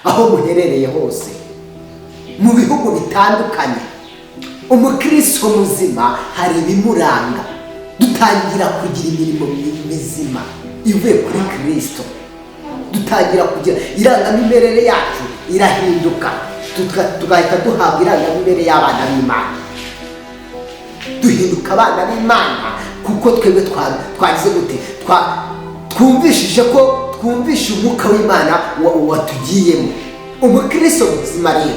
aho muherereye hose mu bihugu bitandukanye. Umukristo muzima hari ibimuranga, dutangira kugira imirimo mizima ivuye kuri Kristo, dutangira kugira irangamimerere yacu irahinduka, tugahita duhabwa irangamimerere y'abana b'Imana, duhinduka abana b'Imana kuko twebwe twagize gute, twumvishije ko twumvishe umwuka w'Imana watugiyemo. Umukristo muzima rero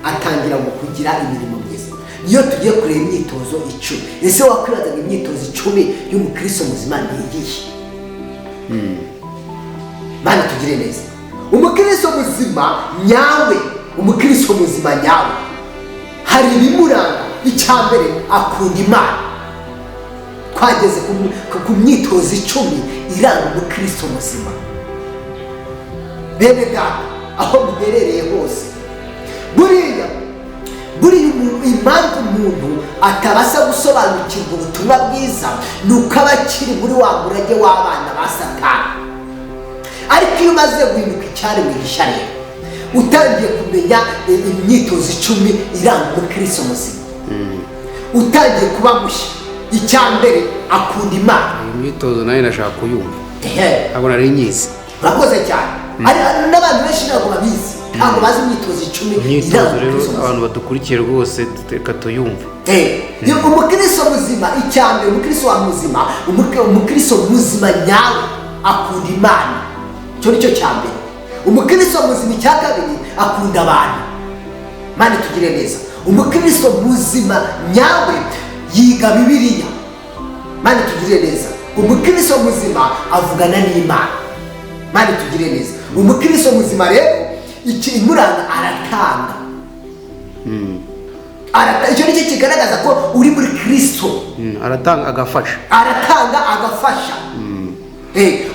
atangira mu kugira imirimo myiza. Iyo tugiye kureba imyitozo 10, ese wakwibazaga imyitozo 10 y'umukristo muzima ni iyihe? Bana tugire neza, umukristo muzima nyawe, umukristo muzima nyawe hari ibimuranga. Icyambere, akunda Imana. Twageze ku myitozo 10 iranga umukristo muzima. Bene data, aho muherereye hose, buriya impamvu umuntu atabasha gusobanukirwa ubutumwa bwiza ni uko aba akiri muri wa murage w'abana ba Satani. Ariko iyo umaze guhinduka icyaremwe gishya rero, utangiye kumenya imyitozo 10 iranga umukristo muzima, utangiye kuba mushya. Icyambere, akunda Imana. Imyitozo nayo nashaka kuyumva, ntabwo nari nyizi. Urakoze cyane. N'abantu benshi ntabwo babizi, ntabwo bazi imyitozo 10 imyitozo rero abantu badukurikiye rwose reka tuyumve. Umukristo muzima, icyambere, umukristo wa muzima, umukristo muzima nyawe akunda Imana. Cyo nicyo cyambere. Umukristo muzima, icya kabiri, akunda abantu. Mane tugire neza, umukristo muzima nyawe yiga Bibiliya. Mane tugire neza, umukristo muzima avugana n'Imana. Mane tugire neza, umukristo muzima rero imuranga aratanga. Icyo nicyo kigaragaza ko uri muri Kristo. Aratanga agafasha.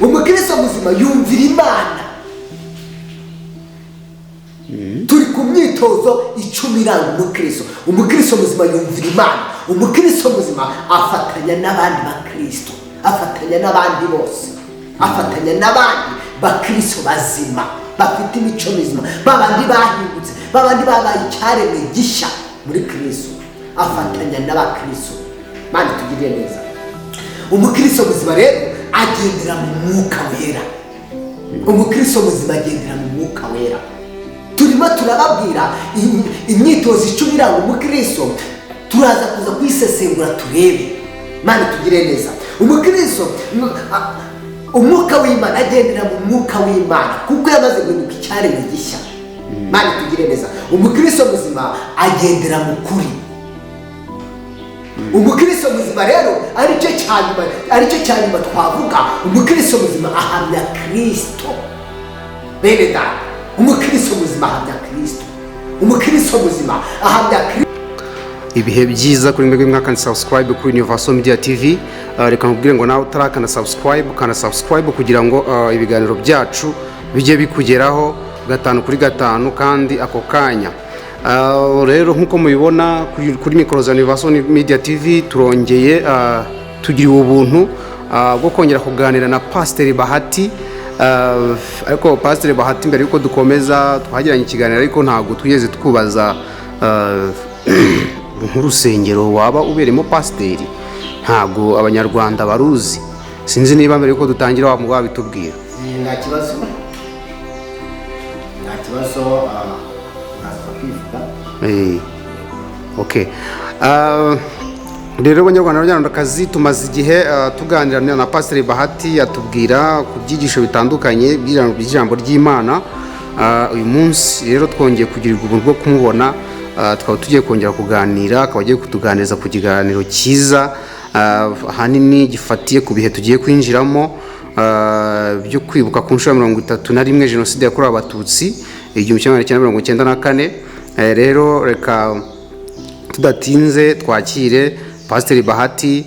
Umukristo muzima yumvira Imana. Turi ku myitozo 10 iranga umukristo. Umukristo muzima yumvira Imana. Umukristo muzima afatanya n'abandi bakristo, afatanya n'abandi bose, afatanya n'abandi bakristo bazima bafite imico mizima, babandi bahindutse, babandi babaye icyaremwe gishya muri Kristo, afatanya n'abakristo. Mane tugire neza, umukristo muzima rero agendera mu mwuka wera. Umukristo muzima agendera mu mwuka wera. Turimo turababwira imyitozo 10 iranga umukristo, turaza kuza kuyisesengura turebe. Mane tugire neza, umukristo umwuka w'Imana agendera mu mwuka w'Imana kuko yamaze guhinduka icyaremwe gishya. Mane tugire neza, umukristo muzima agendera mu kuri. Umukristo muzima rero aricyo cyanyuma twavuga, umukristo muzima ahamya Kristo. Bene data, umukristo muzima ahamya Kristo. Umukristo muzima ahamya Kristo. Ibihe byiza kuri mwebwe mwakanda subscribe kuri Universal Media TV. Reka nkubwire ngo nawe utarakanda subscribe kugira ngo ibiganiro byacu bijye bikugeraho 5 kuri 5 kandi ako kanya. Rero nkuko mubibona kuri mikoro za Universal Media TV turongeye tugiriwe ubuntu bwo kongera kuganira na Pastor Bahati. Ariko Pastor Bahati mbere yuko dukomeza twagiranye ikiganiro, ariko ntabwo twigeze twubaza nk'urusengero waba uberemo pasiteri. Ntabwo abanyarwanda baruzi, sinzi niba mbere yuko dutangira wabitubwira. Nta kibazo Okay. Rero abanyarwanda n'abanyarwandakazi tumaze igihe tuganira na Pastor Bahati atubwira ku byigisho bitandukanye by'ijambo ry'Imana. Uyu munsi rero twongeye kugira ubuntu bwo kumubona, twaba tugiye kongera kuganira, akaba agiye kutuganiriza ku kiganiro cyiza ahanini gifatiye ku bihe tugiye kwinjiramo byo kwibuka ku nshuro ya 31 Jenoside yakorewe Abatutsi 1994. Rero reka tudatinze twakire Pastor Bahati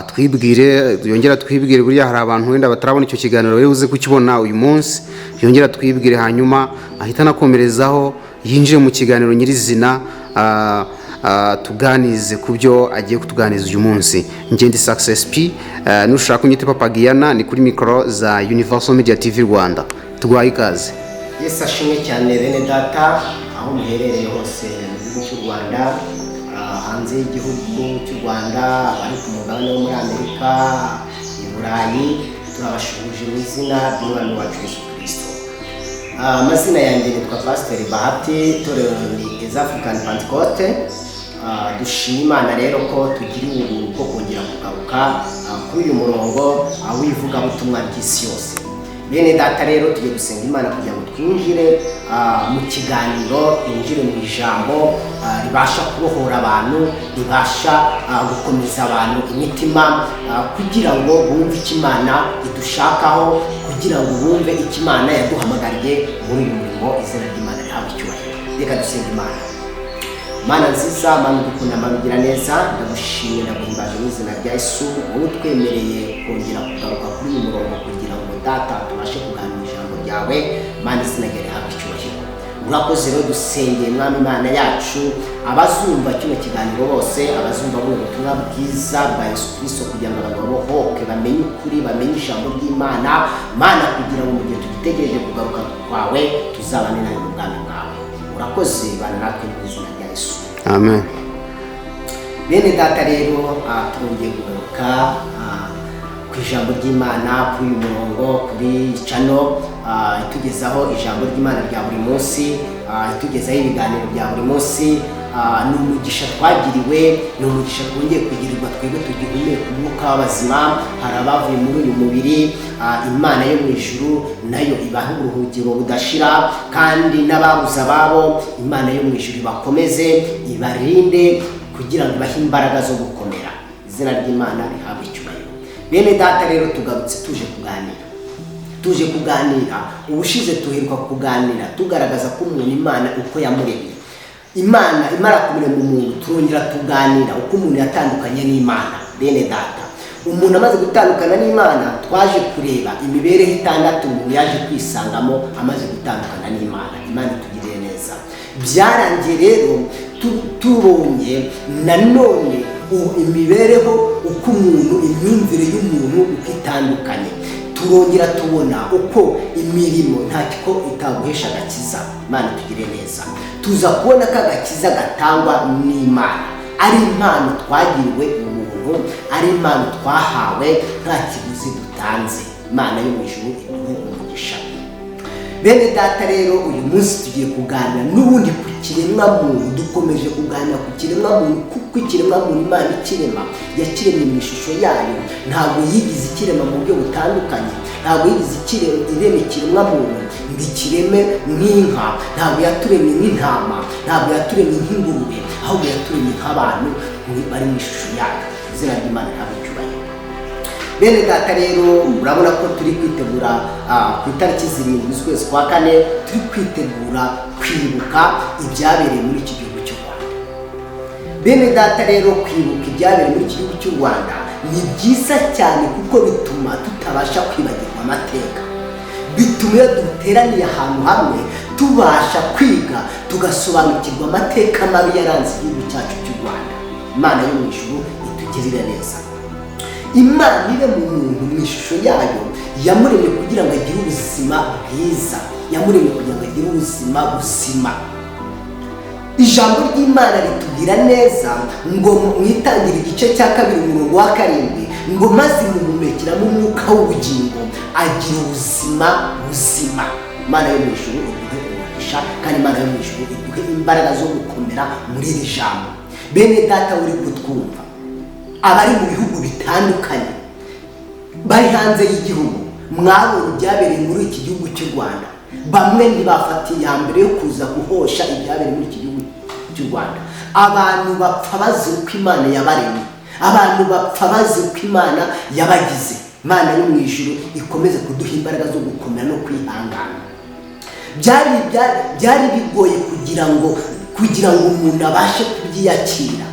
twibwire, yongera twibwire. Buriya hari abantu wenda batarabona icyo kiganiro rero uze kukibona uyu munsi, yongera twibwire hanyuma ahita nakomerezaho yinjire mu kiganiro nyirizina tuganize ku byo agiye kutuganiza uyu munsi. Ngendi Success P, nushaka kunyita Papa Giana, ni kuri mikoro za Universal Media TV Rwanda. Tugwaye ikaze. Yesu ashimwe cyane bene data aho muherereye hose mu gihugu cy'u Rwanda, hanze y'igihugu cy'u Rwanda, abari ku mugabane wo muri Amerika, i Burayi, turabashuhuje mu izina ry'Umwami wacu Yesu Kristo. Amazina yanjye nitwa Pastor Bahati, itorero ni African Pentecost. Dushima Imana rero ko tugiriye ubuntu bwo kongera kugaruka kuri uyu murongo w'ivugabutumwa ry'isi yose. Bene data rero tugiye gusenga Imana kugira ngo twinjire mu kiganiro, twinjire mu ijambo ribasha kubohora abantu, ribasha gukomeza abantu imitima, kugira ngo bumve icyo Imana idushakaho, kugira ngo bumve icyo Imana yaduhamagariye muri uyu murimo. Izina ry'Imana rihabwe icyubahiro. Reka dusenge Imana. Mana nziza, Mana dukunda, Mana ugira neza, ndagushimira, ndaguhimbaje mu izina rya Yesu, wowe utwemereye kongera kugaruka kuri uyu murongo kugira ngo data tubashe kuganira ijambo ryawe. Mana izina ryawe rihabwe icyubahiro. Urakoze rero dusengeye Mwami Imana yacu, abazumva kino kiganiro bose, abazumva buno butumwa bwiza bwa Yesu Kristo, kugira ngo abantu babohoke, bamenye ukuri, bamenye ijambo ry'Imana. Mana kugira ngo mu gihe tugitegereje kugaruka kwawe tuzabane nawe mu bwami bwawe. Urakoze bana natwe mu izina rya Yesu. Amen. Bene data rero turongeye kugaruka ku ijambo ry'Imana, kuri uyu murongo, kuri channel itugezaho ijambo ry'Imana rya buri munsi, itugezaho ibiganiro bya buri munsi. Ni umugisha twagiriwe, ni umugisha twongeye kugirirwa twebwe tugihumeka umwuka w'abazima. Hari abavuye muri uyu mubiri, Imana yo mu ijuru nayo ibaha uburuhukiro budashira, kandi n'ababuze ababo Imana yo mu ijuru ibakomeze, ibarinde, kugira ngo ibahe imbaraga zo gukomera. Izina ry'Imana rihabwe icyubahiro. Bene data rero tugarutse tuje kuganira. Ubushize tuheruka kuganira tugaragaza ko umuntu Imana uko yamuremye, Imana imara kumurema umuntu, turongera tuganira uko umuntu yatandukanye n'Imana. Bene data, umuntu amaze gutandukana n'Imana, twaje kureba imibereho itandatu umuntu yaje kwisangamo amaze gutandukana n'Imana. Imana itugirire neza. Byarangiye rero tubonye nanone imibereho uko umuntu, imyumvire y'umuntu uko itandukanye. Turongera tubona uko imirimo ntacyo itaguhesha agakiza. Imana tugire neza. Tuza kubona ko agakiza gatangwa n'Imana, ari impano twagiriwe umuntu, ari impano twahawe nta kiguzi dutanze. Imana yo mu ijuru iduhe umugisha. Bene data rero uyu munsi tugiye kuganira n'ubundi ku kiremwa muntu. Dukomeje kuganira ku kiremwa muntu, kuko ikiremwa muntu Imana ikirema yakiremye mu ishusho yayo. Ntabwo yigize ikirema mu buryo butandukanye, ntabwo yigize ireme ikiremwa muntu ngo ikireme nk'inka, ntabwo yaturemye nk'intama, ntabwo yaturemye nk'ingurube, ahubwo yaturemye nk'abantu bari mu ishusho yayo. Izina ry'Imana rihabwe icyubahiro. Bene data rero murabona ko turi kwitegura ku itariki 7 z'ukwezi kwa 4, turi kwitegura kwibuka ibyabereye muri iki gihugu cy'u Rwanda. Bene data rero kwibuka ibyabereye muri iki gihugu cy'u Rwanda ni byiza cyane, kuko bituma tutabasha kwibagirwa amateka. Bituma iyo duteraniye ahantu hamwe tubasha kwiga, tugasobanukirwa amateka mabi yaranze igihugu cyacu cy'u Rwanda. Imana yo mu ijuru itugirire neza. Imana ire mu muntu mu ishusho yayo, yamuremye kugira ngo agire ubuzima bwiza, yamuremye kugira ngo agire ubuzima buzima. Ijambo ry'Imana ritubwira neza ngo mwitangira igice cya 2 umurongo wa 7, ngo maze mumumekeramo umwuka w'ubugingo agira ubuzima buzima. Imana yo mu ijuru iduhe umugisha, kandi Imana yo mu ijuru iduhe imbaraga zo gukomera muri iri jambo. Bene data uri kutwumva, abari mu bihugu bitandukanye, bari hanze y'igihugu, mwabonye ibyabereye muri iki gihugu cy'u Rwanda. Bamwe ntibafatiye iya mbere yo kuza guhosha ibyabereye muri iki gihugu cy'u Rwanda. Abantu bapfa bazi uko Imana yabaremye, abantu bapfa bazi uko Imana yabagize. Imana yo mu ijuru ikomeze kuduha imbaraga zo gukomera no kwihangana. Byari bigoye kugira ngo umuntu abashe kubyiyakira,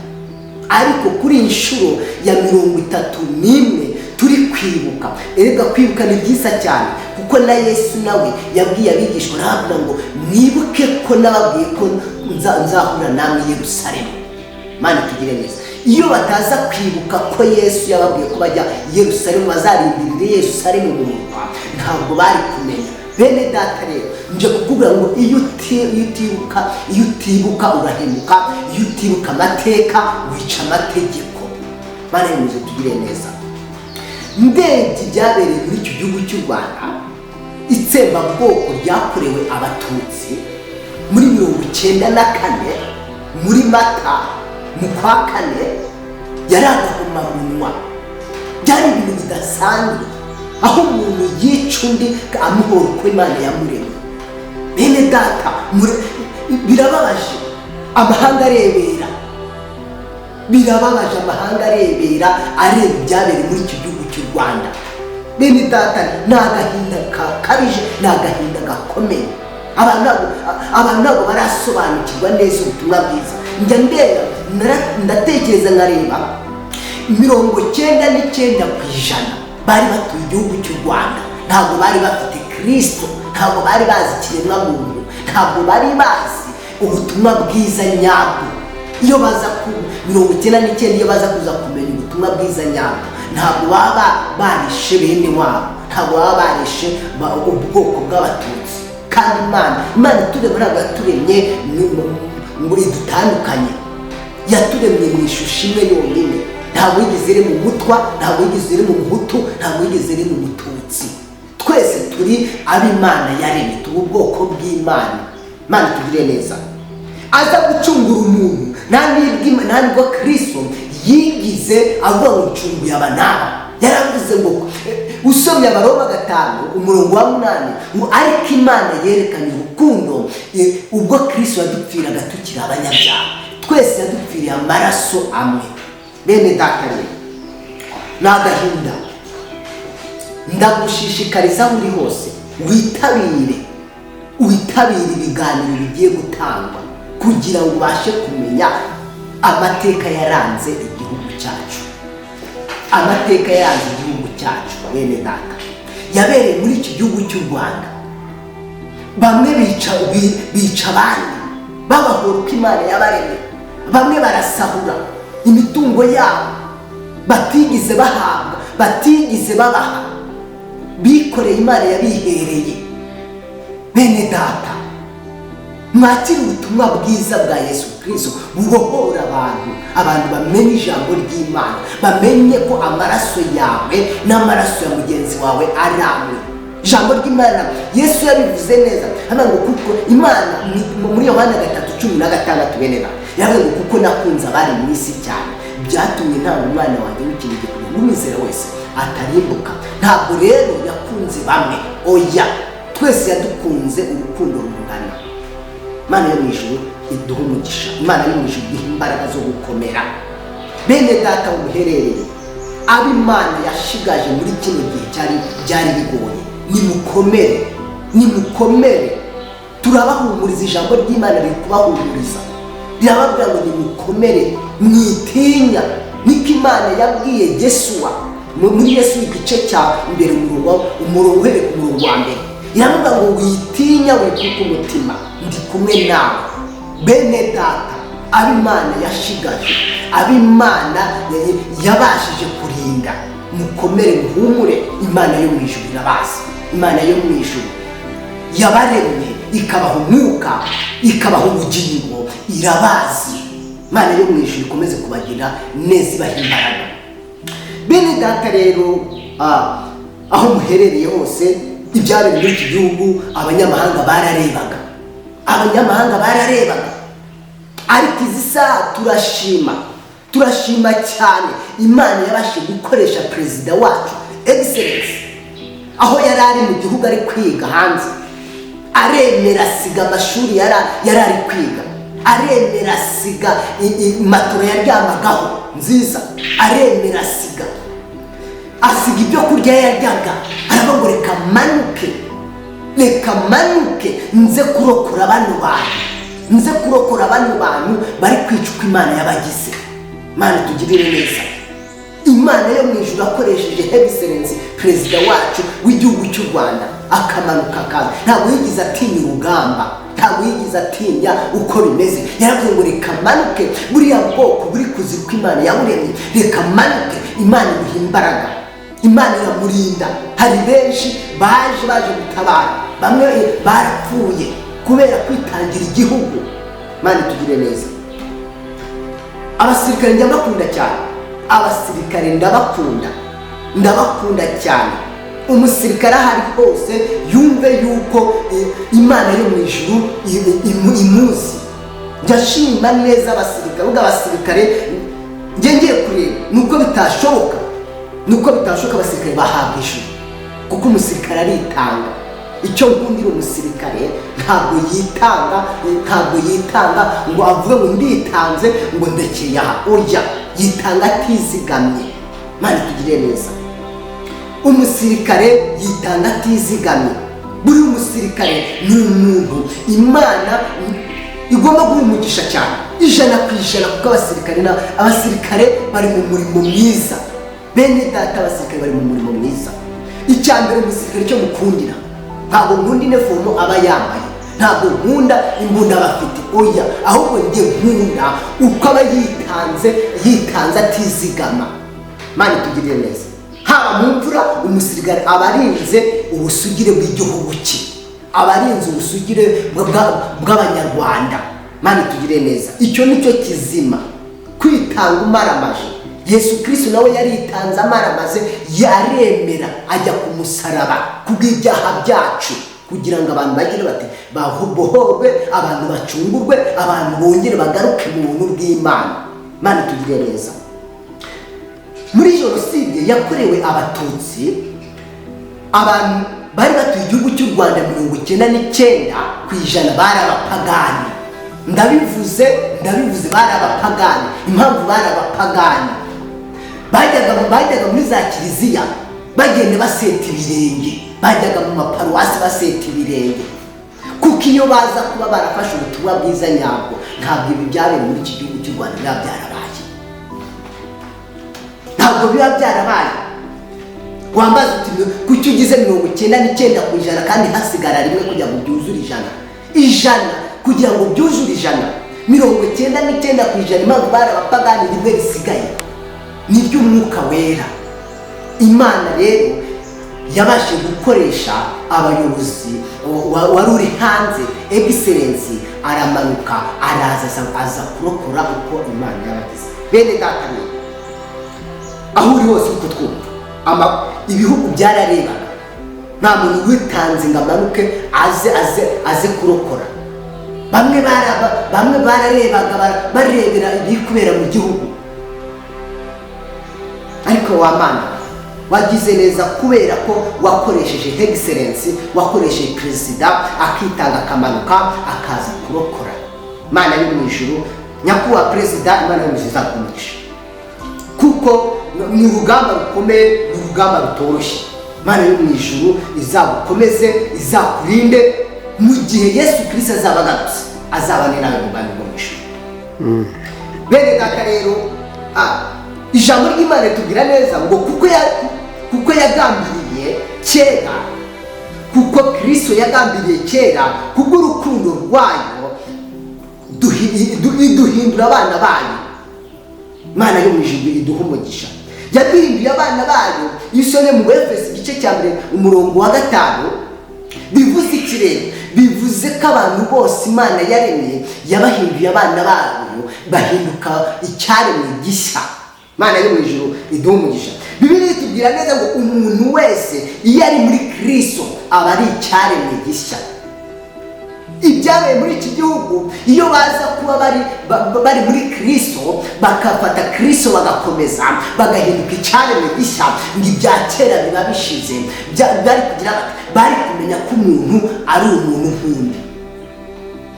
ariko kuri inshuro ya 31 turi kwibuka. Erega kwibuka ni byiza cyane, kuko na Yesu nawe yabwiye abigishwa, aravuga ngo mwibuke ko nababwiye ko nzahura namwe i Yerusalemu. Imana tugire neza. Iyo bataza kwibuka ko Yesu yababwiye ko bajya i Yerusalemu, bazarindirira Yerusalemu mu murwa, ntabwo bari kumenya. Bene data rero nje kukubwira ngo iyo utibuka urahemuka, iyo utibuka amateka wica amategeko. Mana yemeje tugire neza. Ndebye ibyabereye muri icyo gihugu cy'u Rwanda, itsembabwoko ryakorewe abatutsi muri 1994 muri Mata mu kwa 4 yari agahomamunwa. Byari ibintu bidasanzwe, aho umuntu yica undi amuhora uko Imana yamuremye. Bene data, birababaje amahanga arebera, birababaje amahanga arebera areba ibyabereye muri icyo gihugu cy'u Rwanda. Bene data, ni agahinda kakabije, ni agahinda gakomeye. Abantu ntabwo barasobanukirwa neza ubutumwa bwiza. Njya ndeba ndatekereza nkareba 99% bari batuye igihugu cy'u Rwanda ntabwo bari bafite Kristo, ntabwo bari bazi ikiremwa muntu, ntabwo bari bazi ubutumwa bwiza nyabwo. Iyo baza ku 99% iyo baza kuza kumenya ubutumwa bwiza nyabwo, ntabwo baba barishe bene wabo, ntabwo baba barishe ubwoko bw'abatutsi. Kandi Imana iturema ntabwo yaturemye ngo idutandukanye, yaturemye mu ishusho imwe yonyine. Ntabwo yigeze iri mu mutwa, ntabwo yigeze iri mu muhutu, ntabwo yigeze iri mu mututsi. Twese turi ab'Imana yaremye, turi ubwoko bw'Imana. Imana tugire neza. Aza gucungura umuntu, nta nibwo Kristo yigize avuga ngo ncunguye aba n'aba. Yaravuze ngo usomye Abaroma 5:8 ngo ariko Imana yerekanye urukundo ubwo Kristo yadupfiraga tukiri abanyabyaha. Twese yadupfiriye amaraso amwe. Bene data rero, ni agahinda. Ndagushishikariza aho uri hose witabire ibiganiro bigiye gutangwa kugira ngo ubashe kumenya amateka yaranze igihugu cyacu. Amateka yaranze igihugu cyacu, bene data, yabereye muri iki gihugu cy'u Rwanda. Bamwe bica abandi babahora uko Imana yabaremye. Bamwe barasahura imitungo yabo batigeze bahabwa, batigeze babaha, bikoreye Imana yabihereye. Bene data, mwakire ubutumwa bwiza bwa Yesu Kristo bubohora abantu bamenye ijambo ry'Imana, bamenye ko amaraso yawe n'amaraso ya mugenzi wawe ari amwe. Ijambo ry'Imana Yesu yabivuze neza, ngo kuko Imana muri Yohana 3:16 bene data yavuze ngo kuko nakunze abari mu isi cyane byatumye nta umwana wanjye w'ikinege kugira ngo umwizera wese atarimbuka. Ntabwo rero yakunze bamwe, oya, twese yadukunze urukundo rungana. Imana yo mu ijuru iduha umugisha, Imana yo mu ijuru iduha imbaraga zo gukomera. Bene data umuherereye, ab'Imana yashigaje muri kino gihe byari bigoye, nimukomere. Turabahumuriza, ijambo ry'Imana riri kubahumuriza, rirababwira ngo nimukomere, mwitinya. Niko Imana yabwiye Yesuwa muri Yesu igice cya mbere umurongo uhereye ku murongo wa mbere, iravuga ngo witinya, wikuka umutima, ndi kumwe nawe. Bene data, ab'Imana yashigaje, ab'Imana yabashije kurinda, mukomere, muhumure. Imana yo mu ijuru irabazi, Imana yo mu ijuru yabaremye ikabaha umwuka, ikabaha ubugingo, irabazi. Imana yo mu ijuru ikomeze kubagira neza, ibaha imbaraga. Bene data rero, aho muherereye hose, ibyabereye muri iki gihugu abanyamahanga bararebaga. Ariko izi saha turashima cyane Imana yabashije gukoresha perezida wacu Excellence, aho yari ari mu gihugu ari kwiga hanze, aremera asiga amashuri yari ari kwiga, aremera asiga matora yaryamagaho nziza, aremera asiga ibyo kurya yaryaga. Aravuga ngo reka manuke nze kurokora bano bantu bari kwica uko Imana yabagize. Imana tugirire neza. Imana yo mu ijuru akoresheje Excellence perezida wacu w'igihugu cy'u Rwanda akamanuka akaza. Ntabwo yigize atinya urugamba, ntabwo yigize atinya uko bimeze. Yaravuze ngo reka manuke, buriya bwoko buri kuzira uko Imana yaburemye, reka manuke. Imana imuha imbaraga, Imana iramurinda. Hari benshi baje gutabara, bamwe barapfuye kubera kwitangira igihugu. Imana itugire neza. Abasirikare ndabakunda cyane, abasirikare ndabakunda cyane. Umusirikare ahari hose yumve yuko Imana yo mu ijuru imuzi. Ndashima neza abasirikare, ubwo abasirikare ngiye kureba nuko bitashoboka abasirikare bahabwa ijuru, kuko umusirikare aritanga. Icyo nkundira umusirikare, ntabwo yitanga ngo avuge ngo nditanze ngo ndekeye aha. Oya, yitanga atizigamye. Imana itugire neza. Umusirikare yitanga atizigamye. Buri umusirikare ni umuntu Imana igomba guha umugisha cyane, 100%, kuko abasirikare bari mu murimo mwiza. Bene data, abasirikare bari mu murimo mwiza. Icya mbere umusirikare cyo mukundira, ntabwo nkunda inifomo aba yambaye, ntabwo nkunda imbunda aba afite. Oya, ahubwo njye nkunda uko aba yitanze atizigama. Imana itugirire neza. Haba mu mvura, umusirikare aba arinze ubusugire bw'igihugu cye, aba arinze ubusugire bw'abanyarwanda. Imana itugirire neza. Icyo nicyo kizima, kwitanga umaramaje. Yesu Kristo nawe yaritanze amaramaze, yaremera ajya ku musaraba kubw'ibyaha byacu, kugira ngo abantu bagire bati babohorwe, abantu bacungurwe, abantu bongere bagaruke mu buntu bw'Imana. Imana itugirire neza. Muri jenoside yakorewe Abatutsi, abantu bari batuye igihugu cy'u Rwanda 99% bari abapagani. Ndabivuze bari abapagani. Impamvu bari abapagani, bajyaga muri za kiliziya bagenda baseta ibirenge, bajyaga mu maparuwasi baseta ibirenge, kuko iyo baza kuba barafashe ubutumwa bwiza nyabwo, ntabwo ibi byabereye muri iki gihugu cy'u Rwanda biba byarabaye. Ntabwo biba byarabaye. Wambaza uti kuki ugize 99% kandi hasigara rimwe kugira ngo byuzure 100 kugira ngo byuzure 99%. Impamvu bari abapagani rimwe risigaye ni ry'Umwuka Wera. Imana rero yabashe gukoresha abayobozi wari uri hanze, excellence aramanuka aza kurokora uko Imana yabagize. Bene data, aho uri hose uko twumva ibihugu byararebaga, nta muntu witanze ngo amanuke aze kurokora. Bamwe bararebaga barebera ibiri kubera mu gihugu. Ariko wa Mana, wagize neza kubera ko wakoresheje excellence, wakoresheje perezida akitanga akamanuka akaza kurokora. Imana yo mu ijuru, nyakubahwa perezida, Imana yo mu ijuru izakumisha, kuko ni urugamba rukomeye, ni urugamba rutoroshye. Imana yo mu ijuru izagukomeze, izakurinde mu gihe Yesu Kristo azaba agarutse, azabane nawe mu bwami bwo mu ijuru. Bene data rero, ijambo ry'Imana ritubwira neza ngo kuko yagambiriye kera, kuko Kristo yagambiriye kera kubw'urukundo rwayo iduhindura abana bayo. Imana yo mu ijuru iduha umugisha. Yaduhinduye abana bayo. Iyo usomye mu Efeso igice cya 5 bivuze iki rero? Bivuze ko abantu bose Imana yaremye yabahinduye abana bayo, bahinduka icyaremwe gishya. Imana yo mu ijuru iduha umugisha. Bibiliya itubwira neza ngo umuntu wese iyo ari muri Kristo aba ari icyaremwe gishya. Ibyabaye muri iki gihugu, iyo baza kuba bari muri Kristo, bakafata Kristo bagakomeza bagahinduka icyaremwe gishya, ngo ibya kera biba bishize, bari kumenya ko umuntu ari umuntu nk'undi.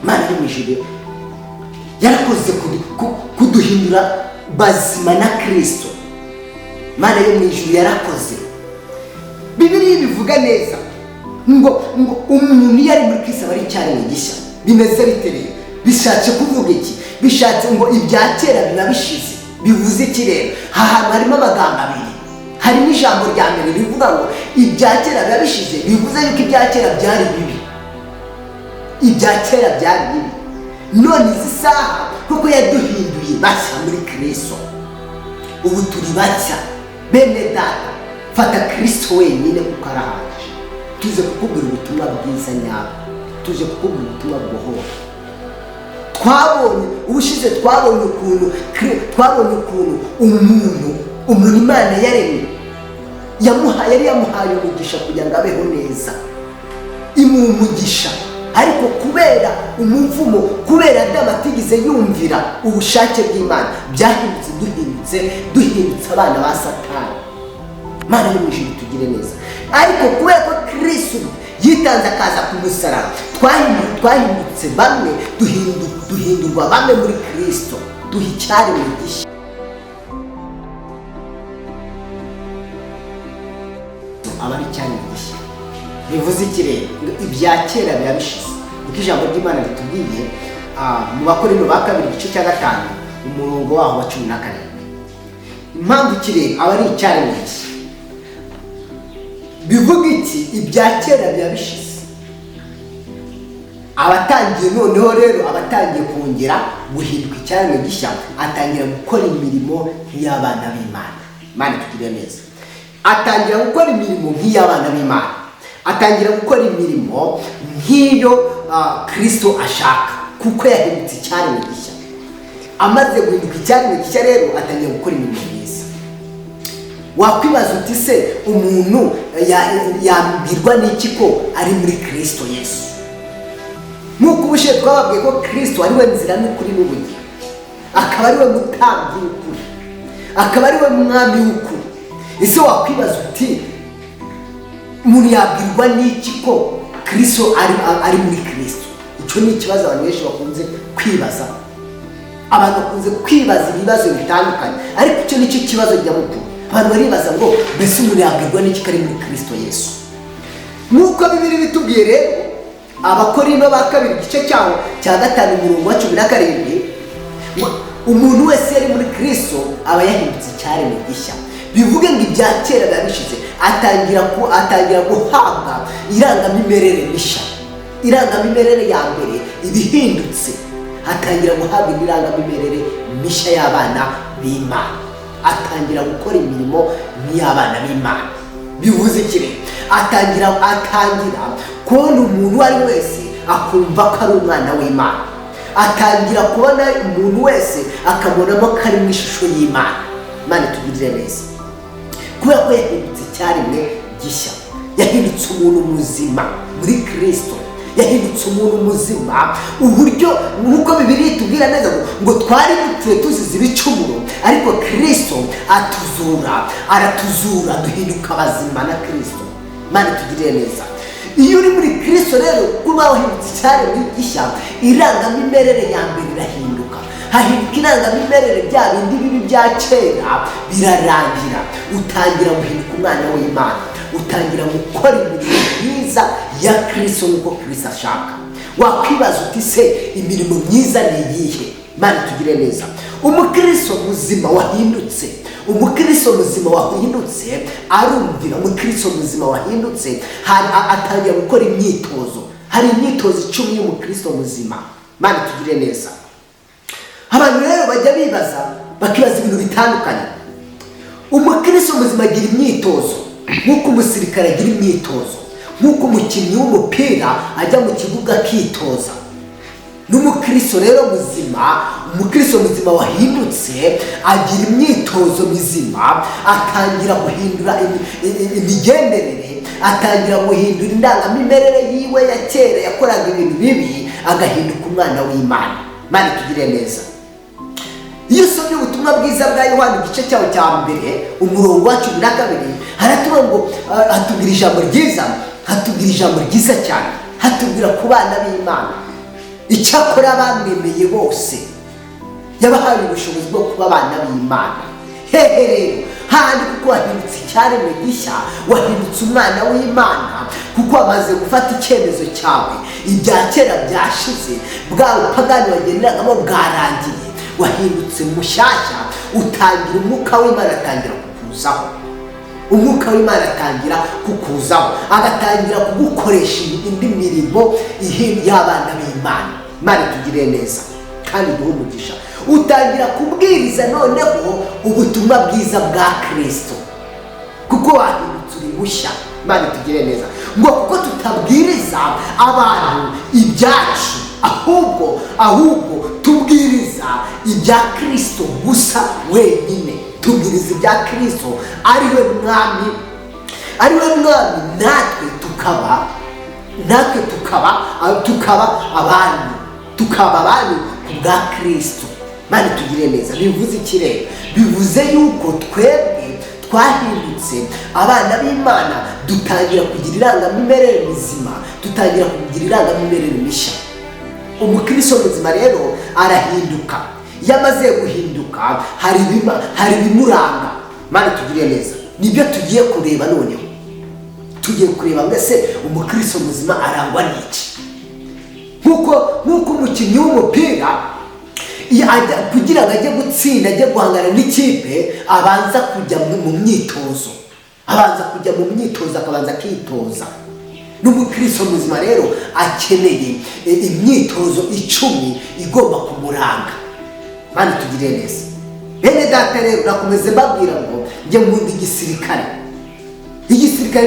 Imana yo mu ijuru yarakoze kuduhindura bazima na Kristo. Imana yo mu ijuru yarakoze. Bibiliya bivuga neza ngo umuntu iyo ari muri Kristo aba ari icyaremwe gishya. Bimeze bitereye, bishatse kuvuga iki? Bishatse ngo ibya kera biba bishize. Bivuze iki rero? Ahantu harimo amagambo abiri. Hari n'ijambo rya mbere rivuga ngo ibya kera biba bishize, bivuze yuko ibya kera byari bibi. Ibya kera byari bibi. None izi saha kuko yaduhinduye bashya muri Kristo, ubu turi bashya. Bene data, fata Kristo wenyine kuko arahagije. Tuze kukubwira ubutumwa bwiza nyabwo, tuje kukubwira ubutumwa bwohora. Twabonye ubushize, twabonye ukuntu umuntu Imana yaremye yari yamuhaye umugisha kugira ngo abeho neza, imuha umugisha. Ariko kubera umuvumo, kubera Adamu atigeze yumvira ubushake bw'Imana, byahindutse duhindutse abana ba Satani. Mana yo mwijuru tugire neza. Ariko kubera ko Kristo yitanze akaza ku musaraba, twahindutse bamwe, duhindurwa bamwe muri Kristo, duha icyaremwe gishya. Aba ari icyaremwe gishya bivuze iki rero? Ibya kera biba bishize, kuko ijambo ry'Imana ritubwiye mu Bakorinto ba kabiri igice cya 5 umurongo waho wa 17. Impamvu iki rero aba ari icyaremwe gishya bivuga iki? Ibya kera biba bishize, abatangiye noneho rero, abatangiye kongera guhinduka icyaremwe gishya, atangira gukora imirimo nk'iy'abana b'Imana. Imana tugire neza. Atangira gukora imirimo nk'iy'abana b'Imana, atangira gukora imirimo nk'iyo Kristo ashaka, kuko yahindutse icyaremwe gishya. Amaze guhinduka icyaremwe gishya rero, atangira gukora imirimo myiza. Wakwibaza uti se umuntu yambwirwa n'iki ko ari muri Kristo Yesu? Nk'uko ubushize twababwiye ko Kristo ari we nzira n'ukuri n'ubugingo, akaba ari we mutambyi w'ukuri, akaba ari we mwami w'ukuri. Ese wakwibaza uti umuntu yabwirwa n'iki ko Kristo ari muri Kristo? Icyo ni ikibazo abantu benshi bakunze kwibaza. Abantu bakunze kwibaza ibibazo bitandukanye, ariko icyo nicyo kibazo nyamukuru. Abantu baribaza ngo mbese umuntu yabwirwa n'iki ko ari muri Kristo Yesu? Nk'uko Bibiliya bitubwiye rero, Abakorinto ba kabiri igice cyaho cya 5 umurongo wa 17, umuntu wese yari muri Kristo aba yahindutse icyaremwe gishya. Bivuge ngo ibya kera biba bishize, atangira guhabwa irangamimerere mishya. Irangamimerere ya mbere ibihindutse, atangira guhabwa irangamimerere mishya y'abana b'Imana, atangira gukora imirimo nk'iy'abana b'Imana. Bivuze iki? Atangira kubona umuntu ari wese akumva ko ari umwana w'Imana. Atangira kubona umuntu wese akamubonamo ko ari mu ishusho y'Imana. Imana tugirire neza. Kubera ko yahindutse icyaremwe gishya, yahindutse umuntu muzima muri Kristo, yahindutse umuntu muzima, uburyo nk'uko Bibiliya itubwira neza ngo twari dupfuye tuzize ibicumuro, ariko Kristo aratuzura duhinduka bazima na Kristo. Imana tugirire neza. Iyo uri muri Kristo rero, kuba wahindutse icyaremwe gishya, irangamimerere ya mbere irahinduka. Hahinduka irangamimerere, bya bindi bibi bya kera birarangira. Utangira guhinduka umwana w'Imana, utangira gukora imirimo myiza ya Kristo nk'uko Kristo ashaka. Wakwibaza uti se imirimo myiza ni iyihe? Imana tugire neza. Umukristo muzima wahindutse, umukristo muzima wahindutse arumvira. Umukristo muzima wahindutse atangira gukora imyitozo. Hari imyitozo 10 y'umukristo muzima. Imana tugire neza. Abantu rero bajya bakibaza ibintu bitandukanye. Umukristo muzima agira imyitozo nk'uko umusirikare agira imyitozo, nk'uko umukinnyi w'umupira ajya mu kibuga akitoza. N'umukristo rero muzima, umukristo muzima wahindutse agira imyitozo mizima, atangira guhindura imigenderere, atangira guhindura indangamimerere yiwe ya kera yakoraga ibintu bibi, agahinduka umwana w'Imana. Imana tugire neza. Iyo usomye ubutumwa bwiza bwa Yohana igice cyaho cya 1 umurongo wa 12, haratubwira ngo hatubwira ijambo ryiza cyane, hatubwira ku bana b'Imana. Icyakora bamwemeye bose yabahaye ubushobozi bwo kuba abana b'Imana. Hehe rero, handi kuko wahindutse icyaremwe gishya, wahindutse umwana w'Imana, kuko wamaze gufata icyemezo cyawe. Ibya kera byashize, bwa bupagani wagenderagamo bwarangiye, wahindutse mushyashya. Utangira umwuka w'Imana atangira kukuzaho, umwuka w'Imana atangira kukuzaho, agatangira kugukoresha indi mirimo y'abana b'Imana. Imana tugire neza kandi duhe umugisha. Utangira kubwiriza noneho ubutumwa bwiza bwa Kristo. kuko wahindutse uri mushya. Imana itugire neza ngo kuko tutabwiriza abantu ibyacu, ahubwo tubwiriza ibya Kristo gusa wenyine. Tubwiriza ibya Kristo ari we mwami, natwe tukaba abami ku bwa Kristo. Imana itugire neza. Bivuze iki rero? Bivuze yuko twebwe twahindutse abana b'Imana, dutangira kugira irangamimerere mizima, dutangira kugira irangamimerere mishya. Umukristo muzima rero arahinduka. Iyo amaze guhinduka hari ibimuranga. Imana itugire neza. Nibyo tugiye kureba noneho. Tugiye kureba mbese umukristo muzima arangwa n'iki. Nk'uko umukinnyi w'umupira kugira ngo ajye gutsinda, ajye guhangana n'ikipe, abanza kujya mu myitozo, akabanza akitoza. N'umukristo muzima rero akeneye imyitozo 10 igomba kumuranga. Imana itugire neza. Bene data rero nakomeze mbabwira ngo njye nkunda igisirikare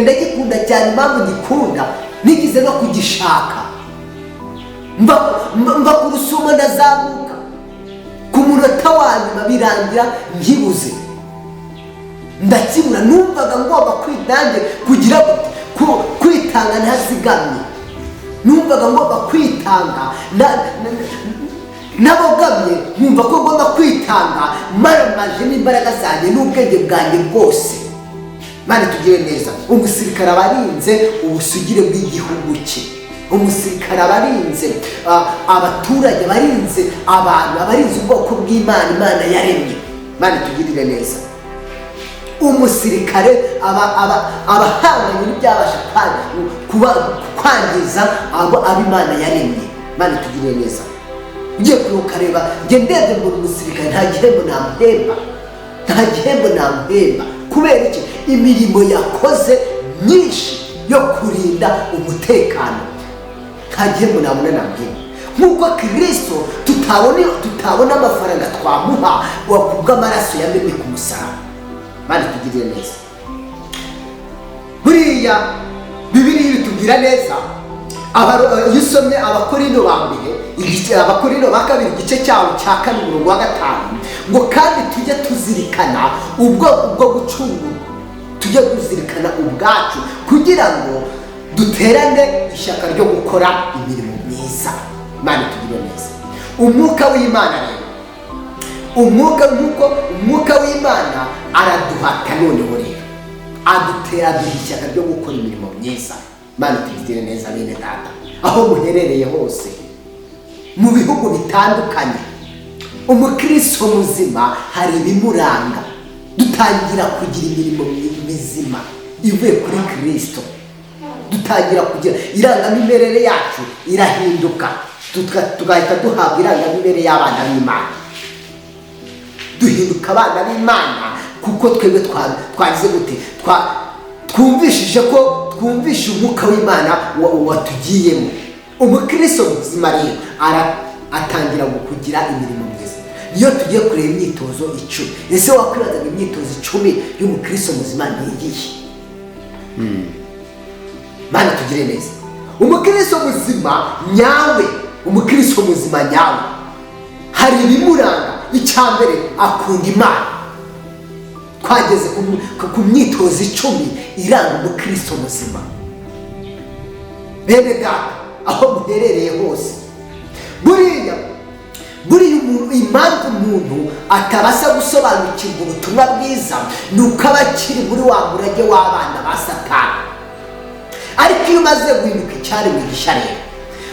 ndagikunda cyane. Impamvu ngikunda, nigize no kugishaka, mva ku rusumo ndazamuka, ku munota wa nyuma birangira nkibuze, ndakibura. Numvaga ngomba kugira kwitanga ntazigamye, numvaga ngomba kwitanga nabogamye, nkumva ko ngomba kwitanga maramaje n'imbaraga zanjye n'ubwenge bwanjye bwose. Imana itugire neza. Umusirikare aba arinze ubusugire bw'igihugu cye, umusirikare aba arinze abaturage, barinze abantu, abarinze ubwoko bw'Imana Imana yaremye. Imana itugirire neza. Umusirikare aba ahanganye n'ibyabasha kwangiza abo Imana yaremye. Imana itugirire neza. Ugiye kurukareba njye ndebye ngo umusirikare nta gihembo namuhemba. Kubera iki? Imirimo yakoze myinshi yo kurinda umutekano, nta gihembo namuhemba. Nk'uko Kristo tutabona amafaranga twamuha kubw'amaraso yamennye ku musaraba. Imana itugirire neza. Buriya Bibiliya bitubwira neza, iyo usomye Abakorinto ba kabiri igice cyabo cya 4 umurongo wa 5, ngo kandi tujye tuzirikana ubwo gucungurwa, tujye tuzirikana ubwacu kugira ngo duterane ishyaka ryo gukora imirimo myiza. Imana itugirire neza. Umwuka w'Imana rero, umwuka w'Imana araduhata noneho rero, aduha ishyaka ryo gukora imirimo myiza. Imana itugirire neza bene data, aho muherereye hose mu bihugu bitandukanye. Umukristo muzima hari ibimuranga, dutangira kugira imirimo mizima ivuye kuri Kristo, dutangira kugira irangamimerere yacu irahinduka, tugahita duhabwa irangamimerere y'abana b'Imana. Duhinduka abana b'Imana kuko twebwe twagize gute, twumvishije umwuka w'Imana watugiyemo. Umukristo muzima rero atangira kugira imirimo myiza. Niyo tugiye kureba imyitozo 10. Ese wakwibazaga imyitozo 10 y'umukristo muzima ni iyihe? Imana tugire neza. Umukristo muzima nyawe hari ibimuranga. Icyambere, akunda Imana. Twageze ku myitozo 10 iranga umukristo muzima. Bene data, aho muherereye hose, buriya impamvu umuntu atabasha gusobanukirwa ubutumwa bwiza ni uko aba akiri muri wa murage w'abana ba Satani. Ariko iyo umaze guhinduka icyaremwe gishya rero,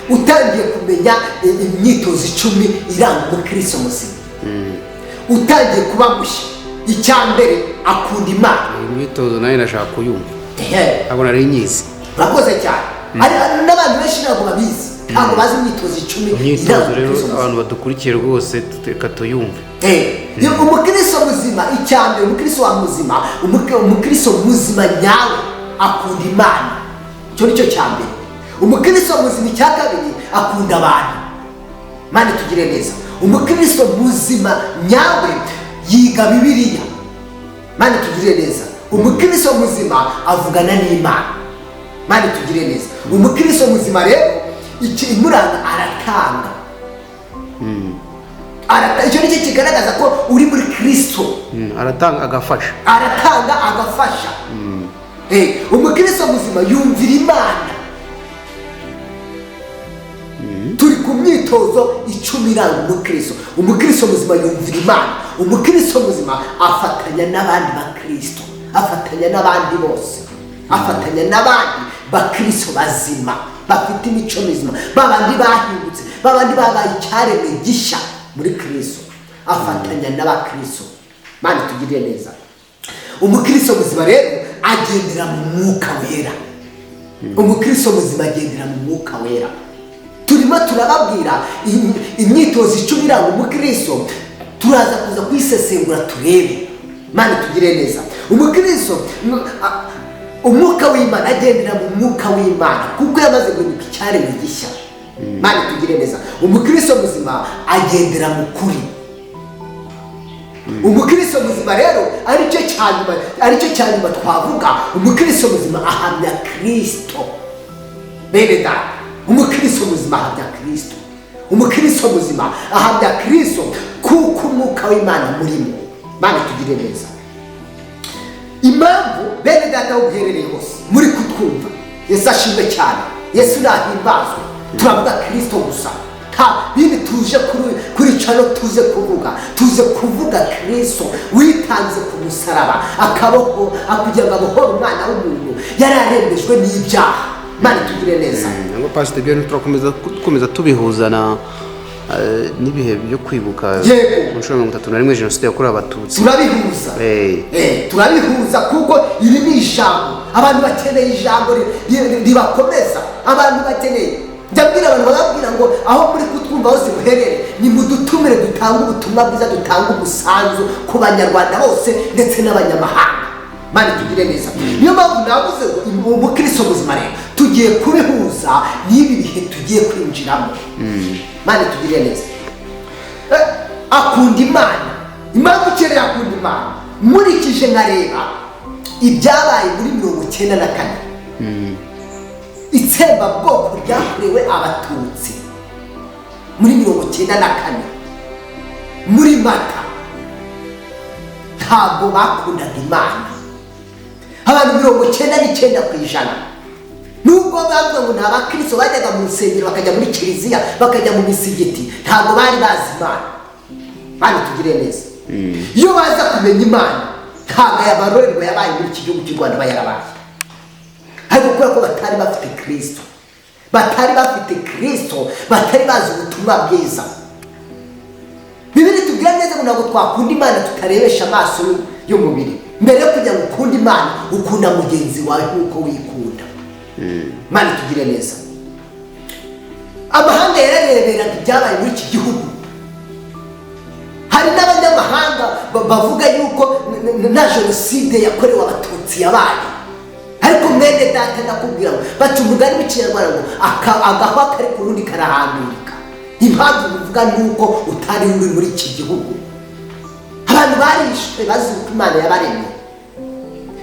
utangiye kumenya imyitozo 10 iranga umukristo muzima, utangiye kuba mushya. Icyambere, akunda Imana. Imyitozo nayo nashaka kuyumva, ntabwo nari nyizi. Urakoze cyane. N'abantu benshi ntabwo babizi, ntabwo bazi imyitozo 10. Imyitozo rero abantu badukurikiye rwose reka tuyumve. Umukristo muzima, icyambere, umukristo muzima nyawe akunda Imana. Icyo nicyo cyambere. Umukristo muzima, icya kabiri, akunda abantu. Imana tugire neza. Umukristo muzima nyawe yiga Bibiliya. Imana tugire neza. umukristo muzima avugana n'Imana. Mani tugire neza, umukristo muzima rero imuranga aratanga. Icyo nicyo kigaragaza ko uri muri Kristo. Aratanga agafasha. Umukristo muzima yumvira Imana. Turi ku myitozo 10 iranga umukristo. Umukristo muzima yumvira Imana. Umukristo muzima afatanya n'abandi bakristo, afatanya n'abandi bose, afatanya n'abandi bakristo bazima bafite imico mizima, babandi bahindutse, babandi babaye icyaremwe gishya muri Kristo, afatanya n'abakristo. Mani tugirire neza, umukristo muzima rero agendera mu mwuka wera. Umukristo muzima agendera mu mwuka wera. Turimo turababwira imyitozo 10 iranga umukristo, turaza kuza kwisesengura turebe. Mani tugire neza, umukristo umwuka w'Imana agendera mu mwuka w'Imana kuko yamaze guhinduka icyaremwe gishya. Mani tugire neza, umukristo muzima agendera mu kuri. Umukristo muzima rero aricyo cyanyuma twavuga, umukristo muzima ahamya Kristo. Bene data, umukristo muzima ahamya Kristo. Umukristo muzima ahamya Kristo kuko umwuka w'Imana murimo. Mani tugire neza, impamvu bene data aho uherereye hose muri kutwumva, Yesu ashimwe cyane, Yesu nahimbazwe. Turavuga Kristo gusa, nta bindi tuje kuri cano tuze kuvuga Kristo witanze ku musaraba akabaho kugira ngo abohore umwana w'umuntu yari arembejwe n'ibyaha. Mani tugire neza. Ngo Pastor Bien turakomeza tubihuzana n'ibihe byo kwibuka mu 31 Jenoside yakorewe Abatutsi. Turabihuza kuko iri ni ijambo abantu bakeneye, ijambo ribakomeza. Abantu bakeneye, ndabwira abantu bababwira ngo aho muri kutwumva hose muherere, ni mudutumire dutanga ubutumwa bwiza, dutanga umusanzu ku banyarwanda bose ndetse n'abanyamahanga. Mani tugire neza, niyo mpamvu navuze ngo umukristo muzima rero tugiye kubihuza n'ibi bihe tugiye kwinjiramo. Mani tugire neza, akunda Imana. Impamvu ukeneye akunda Imana, nkurikije nkareba ibyabaye muri 1994, itsembabwoko ryakorewe Abatutsi muri 1994 muri Mata, ntabwo bakundaga Imana. Abantu 99% nubwo bavuga ngo nta bakristo bajyaga mu nsengero, bakajya muri kiliziya, bakajya mu misigiti, ntabwo bari bazi Imana. Bani tugire neza, iyo baza kumenya Imana ntabwo yabarorerwa yabaye muri iki gihugu cy'u Rwanda bayarabaye. Ariko kubera ko batari bafite Kristo, batari bazi ubutumwa bwiza. Bibiri tubwira neza ngo ntabwo twakunda Imana tutarebesha amaso y'umubiri. Mbere yo kugira ngo ukunde Imana, ukunda mugenzi wawe nk'uko wikunda. Mani tugire neza, amahanga yarareberaga ibyabaye muri iki gihugu. Hari n'abanyamahanga bavuga yuko na Jenoside yakorewe Abatutsi yabaye. Ariko mwene data ndakubwira ngo baca umugani w'Ikinyarwanda ngo agahwa kari ku rundi karahambirika. Impamvu bivuga nuko utari uri muri iki gihugu. Abantu barishwe bazi uko Imana yabaremye,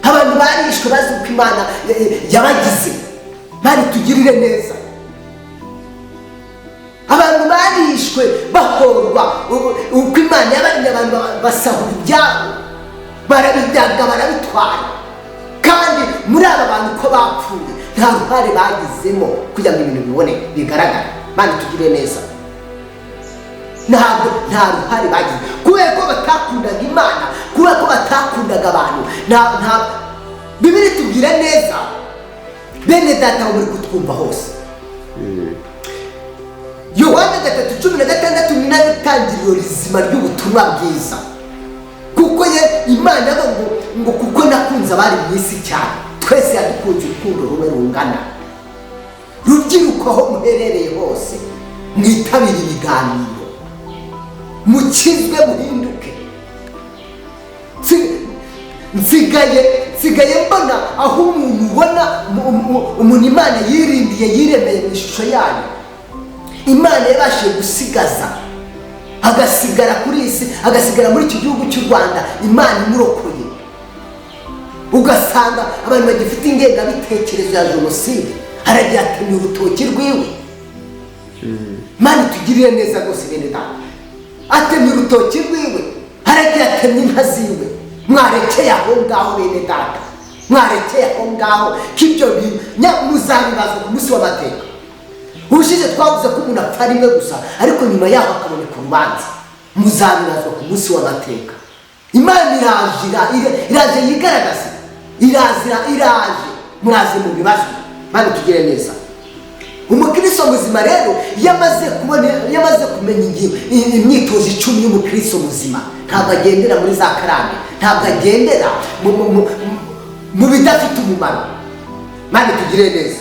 abantu barishwe bazi uko Imana yabagize. Mani tugirire neza, abantu barishwe bahorwa uko Imana yabaremye. Abantu basahura ibyabo, barabibyaga, barabitwara. Kandi muri aba bantu uko bapfuye nta ruhare bagizemo kugira ngo ibintu bibone bigaragara. Mani tugire neza, nta ruhare bagize kubera ko batakundaga Imana, kubera ko batakundaga abantu. Bibiri tubwira neza, bene data muri kutwumva hose, Yohana 3:16 ni nayo tangiriro rizima ry'ubutumwa bwiza. Kuko Imana ngo kuko nakunze abari mu isi cyane, twese yadukunze urukundo rumwe rungana. Rubyiruko aho muherereye hose, mwitabire ibiganiro, mukizwe, muhinduke. Nsigaye mbona aho umuntu ubona umuntu Imana yirindiye, yiremeye mu ishusho yayo. Imana yabashije gusigaza, agasigara kuri isi, agasigara muri iki gihugu cy'u Rwanda, Imana imurokoye. ugasanga abantu bagifite ingengabitekerezo ya jenoside, haragiye atemye urutoki rwiwe. Mani tugirire neza rwose bene data, atemye urutoki rwiwe, haragiye atemye inka ziwe. Mwarekeye aho ngaho bene data, mwarekeye aho ngaho, k'ibyo bintu muzabibazwa ku munsi w'amateka. Ubushize twavuze ko umuntu apfa rimwe gusa, ariko nyuma yaho akaboneka urubanza. Muzabibazwa ku munsi w'amateka. Imana iraje yigaragaza, iraje muraze mu bibazo. Mani tugire neza. Umukristo muzima rero yamaze kumenya imyitozo 10 y'umukristo muzima, ntabwo agendera muri za karande, ntabwo agendera mu bidafite umumaro. Mani tugire neza.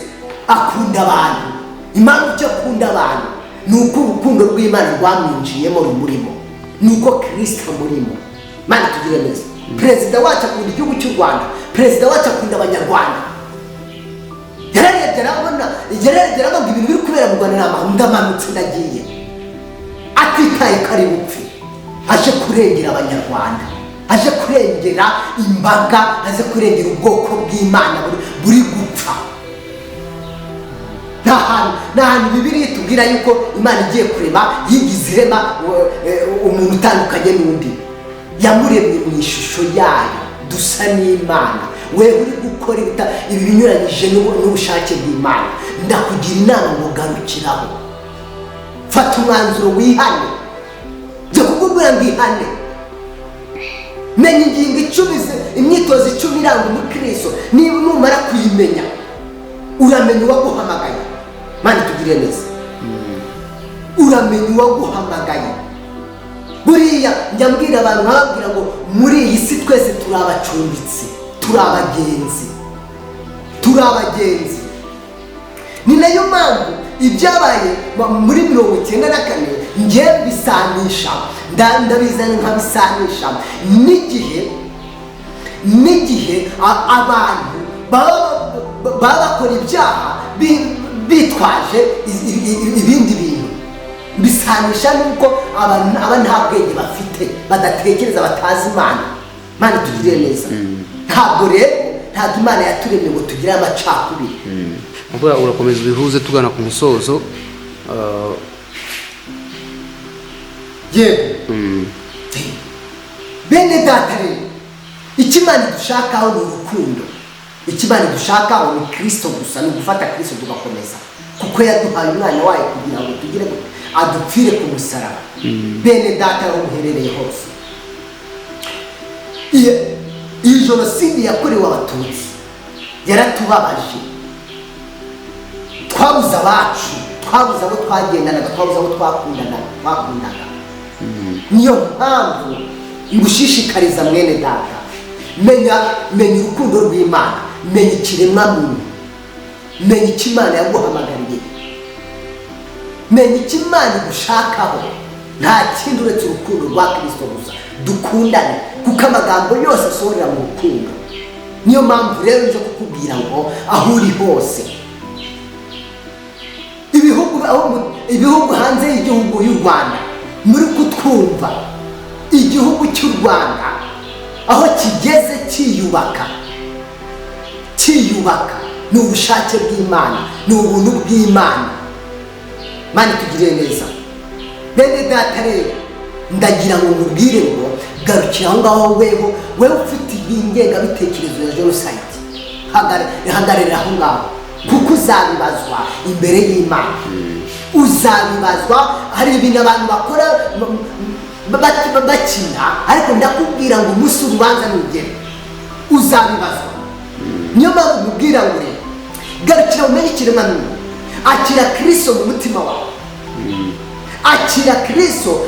Akunda abantu. Impamvu cyo akunda abantu ni uko urukundo rw'Imana rwamwinjiyemo rumurimo, ni uko Kristo amurimo. Mani tugire neza. Perezida wacu akunda igihugu cy'u Rwanda, perezida wacu akunda abanyarwanda. Yararengera abona ibintu biri kubera mu Rwanda ndamanutse ndagiye, atitaye kari bupfi. Aje kurengera abanyarwanda, aje kurengera imbaga, aje kurengera ubwoko bw'Imana buri gupfa. Nta hantu Bibiliya itubwira yuko Imana igiye kurema yigize irema umuntu utandukanye n'undi. Yamuremye mu ishusho yayo, dusa n'Imana. Wewe uri gukora ibi binyuranyije n'ubushake bw'Imana, ndakugira inama ngo garukiraho. Fata umwanzuro wihane. Jya kukubwira ngo ihane. Menya ingingo 10, imyitozo 10 iranga umukristo. Niba numara kuyimenya, uramenya uwaguhamagaye. Mani tugire neza. Uramenya uwaguhamagaye. Buriya njya mbwira abantu nkababwira ngo muri iyi si twese turi abacumbitsi, turi abagenzi. Ni nayo mpamvu ibyabaye muri 1994 njye bisanisha, ndabizana nkabisanisha n'igihe abantu baba bakora ibyaha bitwaje ibindi bintu. Bisanisha nuko aba nta bwenge bafite, badatekereza, batazi Imana. Mani tugire neza. Ntabwo rero ntabwo Imana yaturemye ngo tugire amacakubiri. Mvuga urakomeza ubihuze tugana ku musozo. Yego. Bene data rero, icyo Imana dushakaho ni urukundo. Icyo Imana dushakaho ni Kristo gusa, ni gufata Kristo tugakomeza, kuko yaduhaye umwana wayo kugira ngo tugire adupfire ku musaraba. Bene data aho muherereye hose, iyi jenoside yakorewe Abatutsi yaratubabaje. Twabuze abacu, twabuze abo twagendanaga, twabuze abo twakundaga. Niyo mpamvu ngushishikariza mwene data, menya urukundo rw'Imana, menya ikiremwa muntu, menya icyo Imana yaguhamagariye, menya icyo Imana igushakaho. Nta kindi uretse urukundo rwa Kristo gusa. Dukundane, kuko amagambo yose asohorera mu rukundo. Niyo mpamvu rero nje kukubwira ngo aho uri hose, ibihugu hanze y'igihugu y'u Rwanda muri kutwumva, igihugu cy'u Rwanda aho kigeze cyiyubaka, ni ubushake bw'Imana, ni ubuntu bw'Imana. Mani tugire neza. Bene data rero, ndagira ngo mubwire ngo garukira aho ngaho. Wewe ufite ingengabitekerezo ya jenoside, hagararira aho ngaho, kuko uzabibazwa imbere y'Imana. Uzabibazwa. Hari ibintu abantu bakora bakina, ariko ndakubwira ngo umunsi urubanza nugera uzabibazwa. Niyo mpamvu mubwira ngo rero garukira umenye ikiremwa muntu. Akira Kristo mu mutima wawe, akira Kristo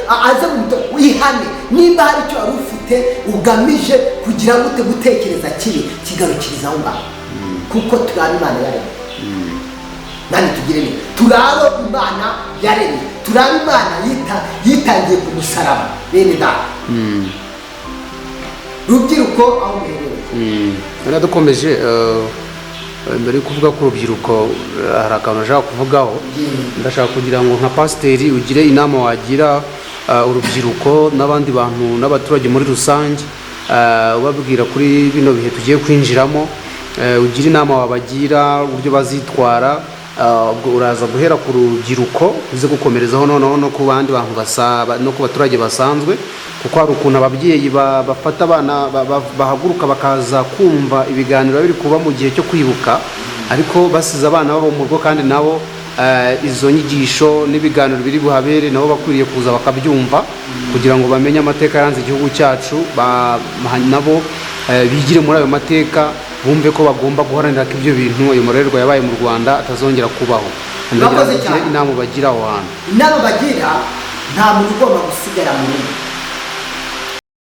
aza wihane. Nimba hari icyo wari ufite ugamije kugira ngo gutekereza kibi, kigarukiriza aho ngaho, kuko turaba Imana yaremye. Nani tugire neza, turaba Imana yaremye, turaba Imana yitangiye ku musaraba. Bene data, rubyiruko aho muherereye, dukomeje mbere yo kuvuga ku rubyiruko, hari akantu nashaka kuvugaho. Ndashaka kugira ngo nka pasiteri ugire inama wagira urubyiruko n'abandi bantu n'abaturage muri rusange ubabwira kuri bino bihe tugiye kwinjiramo, ugira inama wabagira uburyo bazitwara. Ubwo uraza guhera ku rubyiruko uze gukomerezaho noneho no ku bandi bantu no ku baturage basanzwe, kuko hari ukuntu ababyeyi bafata abana bahaguruka bakaza kumva ibiganiro biri kuba mu gihe cyo kwibuka, ariko basize abana babo mu rugo, kandi nabo izo nyigisho n'ibiganiro biri buhabere nabo bakwiriye kuza bakabyumva kugira ngo bamenye amateka yaranze igihugu cyacu, nabo bigire muri ayo mateka, bumve ko bagomba guharanira ko ibyo bintu ayo marorerwa yabaye mu Rwanda atazongera kubaho. Ndagira inama bagira aho hantu. Inama bagira, nta muntu ugomba gusigara mu rugo.